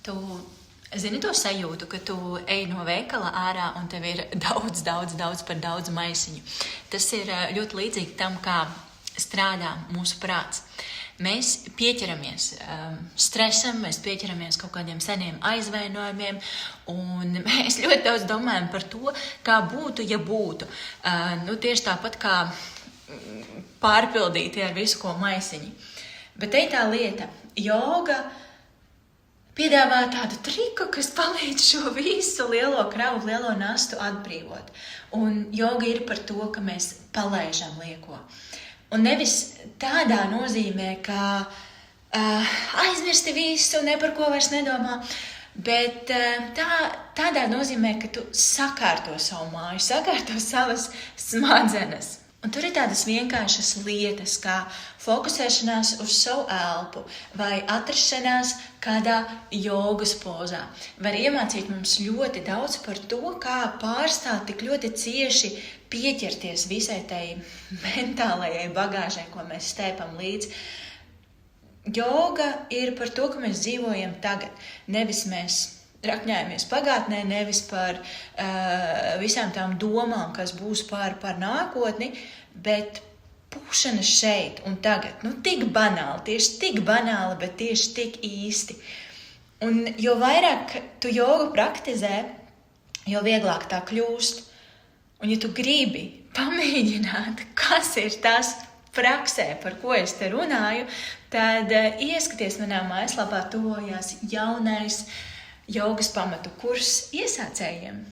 Tu zini to sajūtu, ka tu ej no veikala ārā un tev ir daudz maisiņu. Tas ir ļoti līdzīgi tam, kā strādā mūsu prāts. Mēs pieķeramies stresam, mēs pieķeramies kaut kādiem seniem aizvainojumiem, un mēs ļoti daudz domājam par to, kā būtu, ja būtu. Tieši tāpat kā pārpildīti ar visu, ko maisiņi. Bet te tā lieta, joga piedāvā tādu triku, kas palīdz šo visu lielo kravu, lielo nastu atbrīvot. Un joga ir par to, ka mēs palaižam lieko. Un nevis tādā nozīmē, ka aizmirsti visu, ne par ko vairs nedomā, bet tādā nozīmē, ka tu sakārto savu māju, sakārto savas smadzenes. Un tur ir tādas vienkāršas lietas, kā fokusēšanās uz savu elpu vai atrašanās kādā jogas pozā. Var iemācīt mums ļoti daudz par to, kā pārstāt tik ļoti cieši pieķerties visai tai mentālajai bagāžai, ko mēs stēpam līdz. Joga ir par to, ka mēs dzīvojam tagad. Nevis mēs rakņājamies pagātnē, nevis par visām tām domām, kas būs par nākotni, bet pūšana šeit un tagad. Tik banāli, tieši tik banāli, bet tieši tik īsti. Un jo vairāk tu jogu praktizē, jo vieglāk tā kļūst. Un ja tu gribi pamēģināt, kas ir tas praksē, par ko es te runāju, tad ieskaties manā mājaslapā, tuvojās jaunais jogas pamatu kurs iesācējiem.